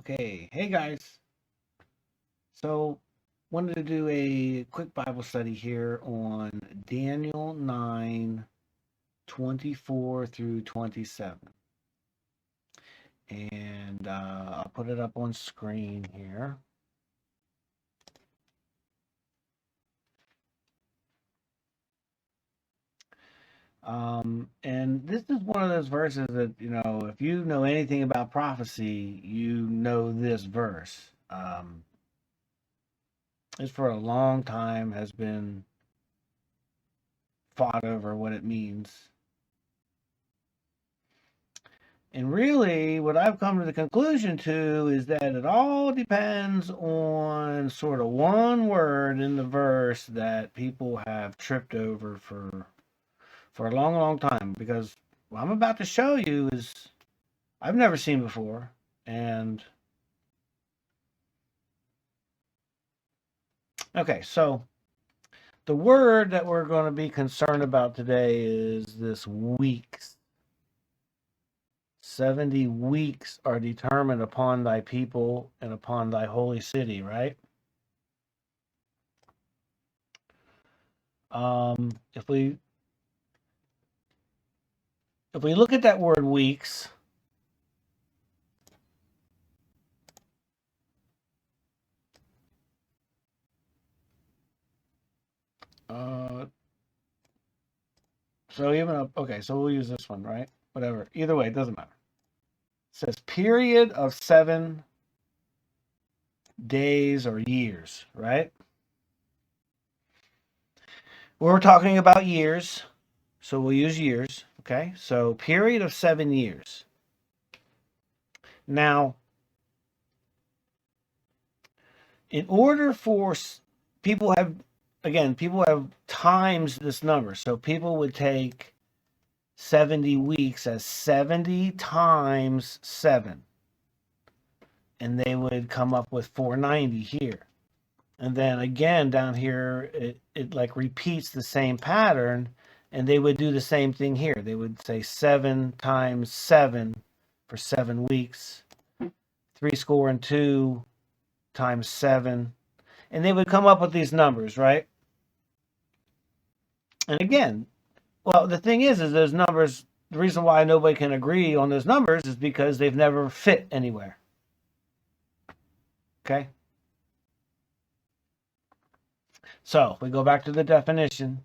Okay, hey guys. So, wanted to do a quick Bible study here on Daniel 9:24 through 27. And I'll put it up on screen here. And this is one of those verses that, if you know anything about prophecy, you know this verse. This for a long time has been fought over what it means. And really, what I've come to the conclusion to is that it all depends on sort of one word in the verse that people have tripped over for a long, long time. Because what I'm about to show you is I've never seen before. And okay, so the word that we're going to be concerned about today is this weeks. 70 weeks are determined upon thy people and upon thy holy city, right? If we look at that word weeks, so we'll use this one, right? Whatever. Either way, it doesn't matter. It says period of 7 days or years, right? We're talking about years, so we'll use years, okay? So period of 7 years. Now, in order for people have times this number. So people would take 70 weeks as 70 times 7. And they would come up with 490 here. And then again, down here, it like repeats the same pattern. And they would do the same thing here. They would say 7 times 7 for 7 weeks. 62 times 7. And they would come up with these numbers, right? And again, well, the thing is those numbers, the reason why nobody can agree on those numbers is because they've never fit anywhere. Okay? So we go back to the definition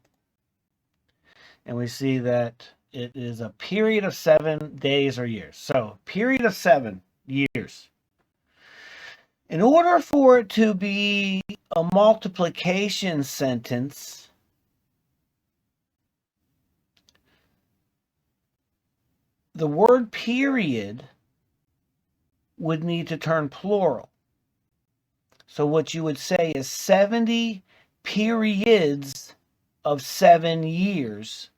and we see that it is a period of 7 days or years. So, period of 7 years. In order for it to be a multiplication sentence, the word period would need to turn plural. So what you would say is 70 periods of 7 years.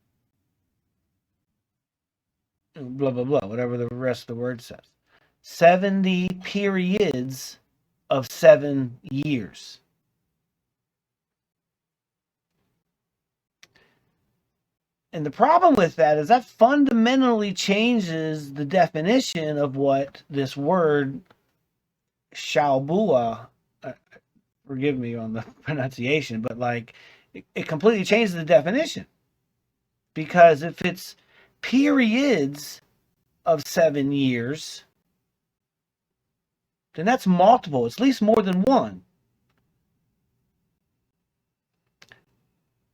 Blah, blah, blah, whatever the rest of the word says. 70 periods of 7 years. And the problem with that is that fundamentally changes the definition of what this word shalbua, forgive me on the pronunciation, but like it completely changes the definition. Because if it's periods of 7 years, then that's multiple. It's at least more than one.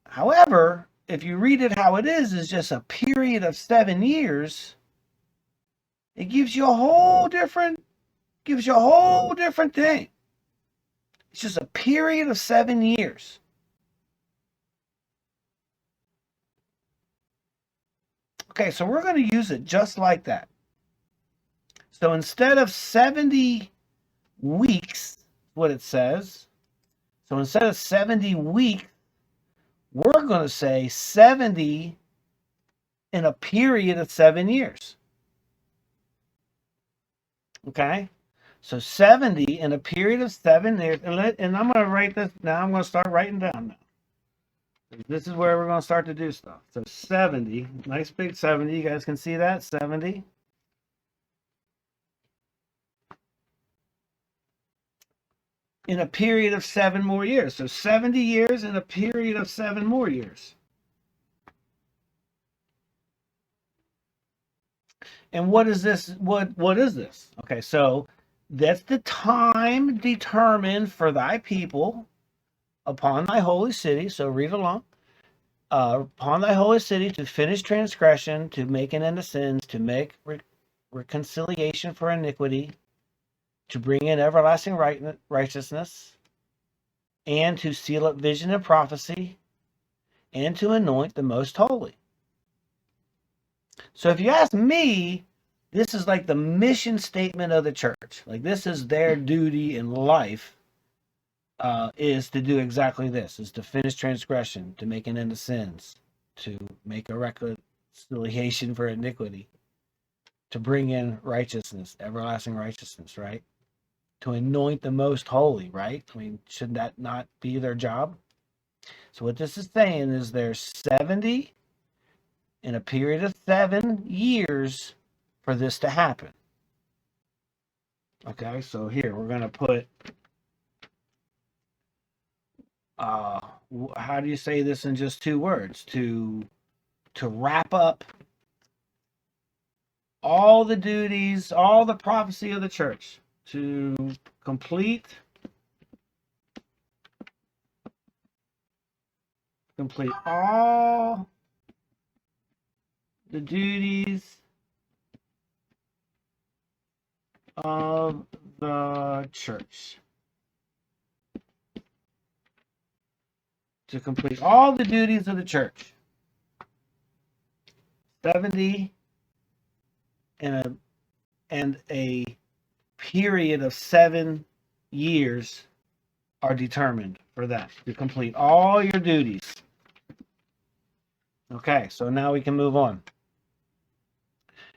However, if you read it how it is just a period of 7 years, it gives you a whole different thing. It's just a period of 7 years. Okay, so we're going to use it just like that. So instead of 70 weeks, what it says, so instead of 70 weeks, we're going to say 70 in a period of 7 years. Okay? So 70 in a period of 7 years. And I'm going to write this now. I'm going to start writing down now. This is where we're going to start to do stuff. So 70, nice big 70. You guys can see that? 70. in a period of 7 more years. So 70 years in a period of 7 more years. And what is this? What is this? Okay, so that's the time determined for thy people upon thy holy city. So read along. Upon thy holy city to finish transgression, to make an end of sins, to make reconciliation for iniquity, to bring in everlasting righteousness, and to seal up vision and prophecy, and to anoint the most holy. So if you ask me, this is like the mission statement of the church. Like this is their duty in life, is to do exactly this, is to finish transgression, to make an end of sins, to make a reconciliation for iniquity, to bring in righteousness, everlasting righteousness, right? To anoint the most holy, right? I mean, should that not be their job? So what this is saying is there's 70 in a period of 7 years for this to happen. Okay, so here we're going to put, how do you say this in just 2 words? To wrap up all the duties, all the prophecy of the church, to complete all the duties of the church. To complete all the duties of the church. 70 and a period of 7 years are determined for that, to complete all your duties. Okay, so now we can move on.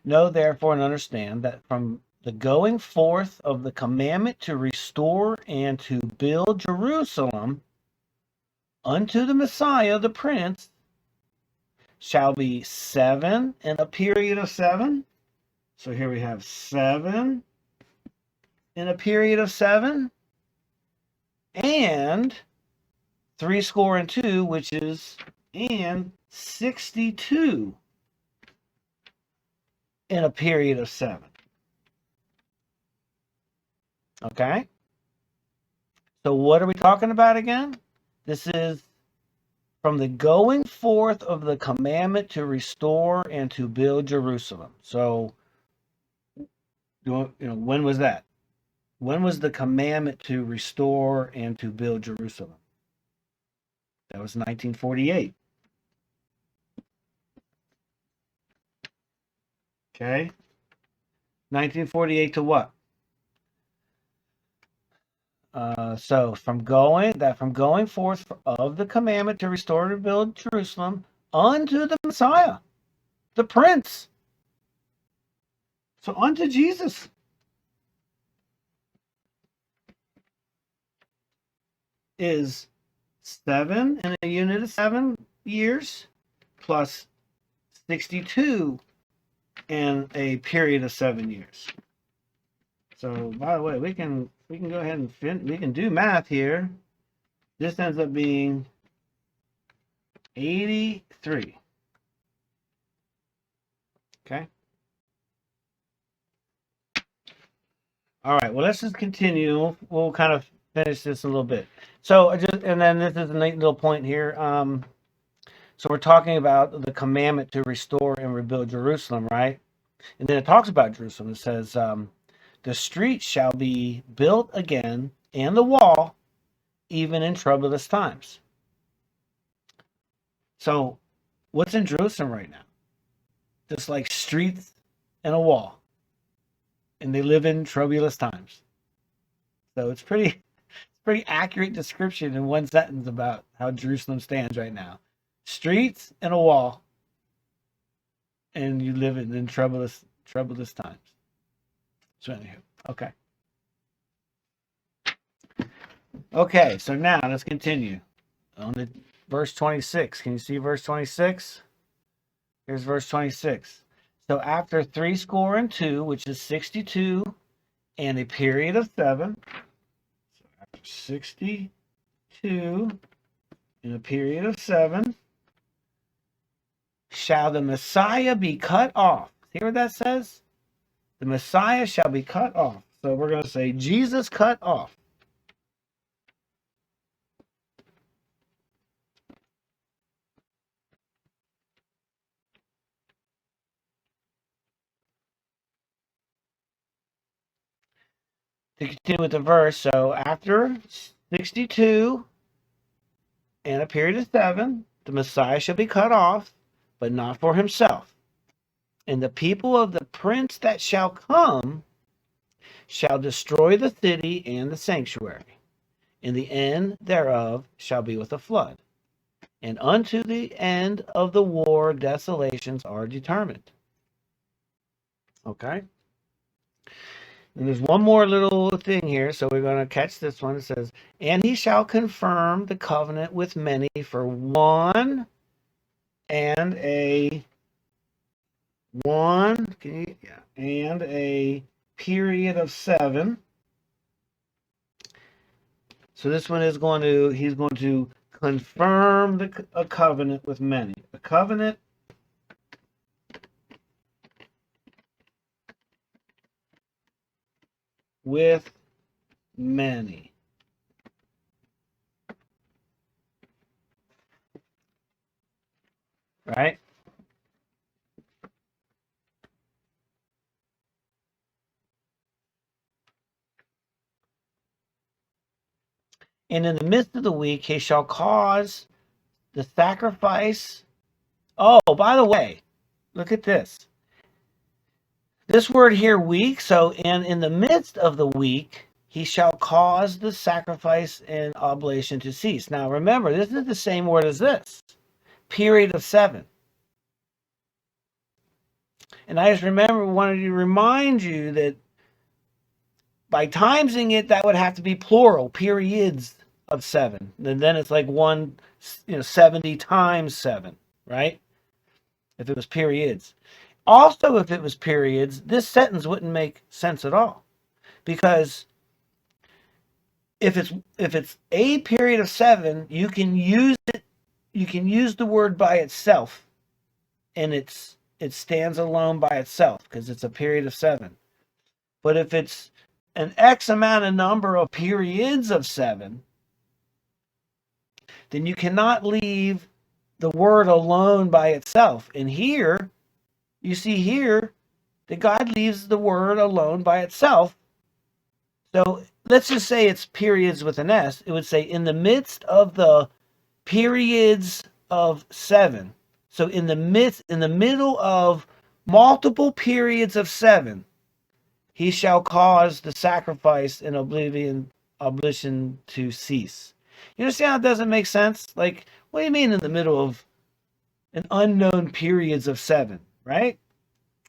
Know therefore and understand that from the going forth of the commandment to restore and to build Jerusalem unto the Messiah, the Prince, shall be 7 in a period of 7. So here we have 7 in a period of 7, and 62, which is, and 62 in a period of 7. Okay? So what are we talking about again? This is from the going forth of the commandment to restore and to build Jerusalem. So, when was that? When was the commandment to restore and to build Jerusalem? That was 1948. Okay? 1948 to what? So from going forth of the commandment to restore and build Jerusalem unto the Messiah, the Prince. So unto Jesus. Is 7 in a unit of 7 years plus 62 in a period of 7 years. So by the way, we can go ahead and we can do math here. This ends up being 83. Okay. All right. Well, let's just continue. We'll kind of finish this a little bit. So and then this is a neat little point here. So we're talking about the commandment to restore and rebuild Jerusalem, right? And then it talks about Jerusalem. It says, the street shall be built again, and the wall, even in troublous times. So what's in Jerusalem right now? Just like streets and a wall. And they live in troublous times. So it's pretty accurate description in one sentence about how Jerusalem stands right now. Streets and a wall, and you live in troublous times. So anywho, okay. Okay, so now let's continue on the verse 26. Can you see verse 26? Here's verse 26. So after 62, which is 62, and a period of 7. So 62 in a period of 7 shall the Messiah be cut off. See what that says? The Messiah shall be cut off. So we're going to say Jesus cut off. To continue with the verse, so after 62 and a period of 7, the Messiah shall be cut off, but not for himself. And the people of the prince that shall come shall destroy the city and the sanctuary, and the end thereof shall be with a flood. And unto the end of the war desolations are determined. Okay? And there's one more little thing here, so we're going to catch this one. It says, and he shall confirm the covenant with many for one and a period of 7. So this one is he's going to confirm a covenant with many. A covenant with many. Right? And in the midst of the week, he shall cause the sacrifice. Oh, by the way, look at this. This word here, week. So, and in the midst of the week, he shall cause the sacrifice and oblation to cease. Now, remember, this is the same word as this. Period of 7. And I just wanted to remind you that by timesing it, that would have to be plural, periods of 7. And then it's like 70 times 7, right? If it was periods. Also, if it was periods, this sentence wouldn't make sense at all. Because if it's a period of 7, you can use the word by itself, and it stands alone by itself because it's a period of 7. But if it's an X amount of number of periods of 7, then you cannot leave the word alone by itself. And here, you see here that God leaves the word alone by itself. So let's just say it's periods with an S. It would say in the midst of the periods of 7. So in the middle of multiple periods of 7, he shall cause the sacrifice and oblivion to cease. You understand how it doesn't make sense? Like, what do you mean in the middle of an unknown periods of 7, right?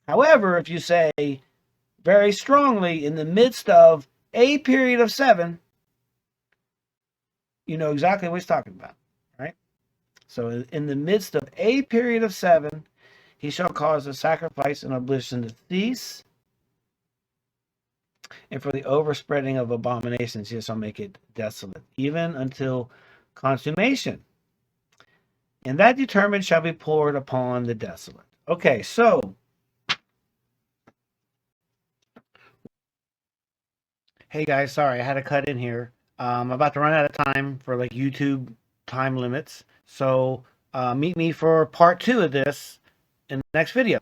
However, if you say very strongly in the midst of a period of 7, you know exactly what he's talking about, right? So in the midst of a period of 7, he shall cause the sacrifice and oblivion to cease. And for the overspreading of abominations, he shall make it desolate, even until consummation. And that determined shall be poured upon the desolate. Okay, so hey guys, sorry, I had to cut in here. I'm about to run out of time for like YouTube time limits. So meet me for part 2 of this in the next video.